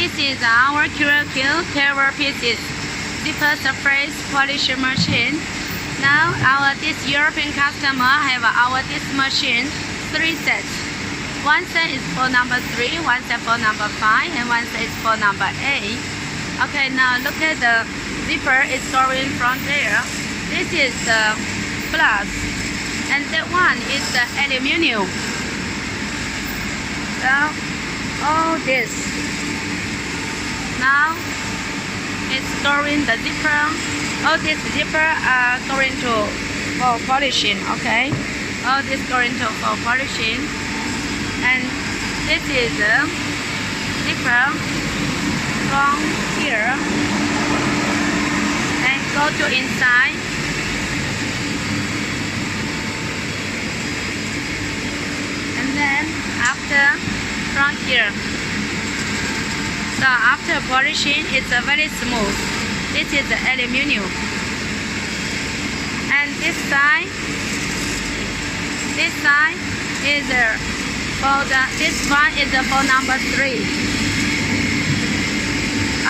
This is our QLQ-F12P zipper surface polish machine. Now this European customer have this machine 3 sets. One set is for number 3, one set for number 5, and one set is for number 8. Okay, now look at the zipper is going from there. This is the glass, and that one is the aluminum. So all this. Now it's going the zipper. All this zipper are going to for polishing. Okay, all this going to for polishing, and this is the zipper from here and go to inside. And then after from here. So after polishing, it's very smooth. This is the aluminum. And this side is for this one is for number 3.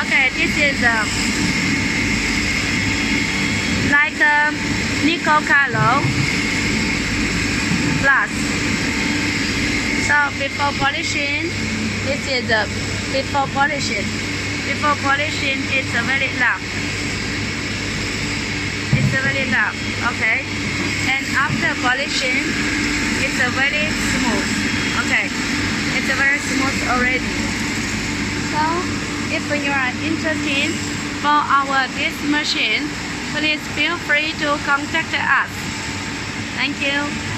Okay, this is like a nickel color glass. So before polishing, this is before polishing. Before polishing, it's very rough. It's very rough. Okay. And after polishing, it's very smooth. Okay. It's very smooth already. So if you are interested for this machine, please feel free to contact us. Thank you.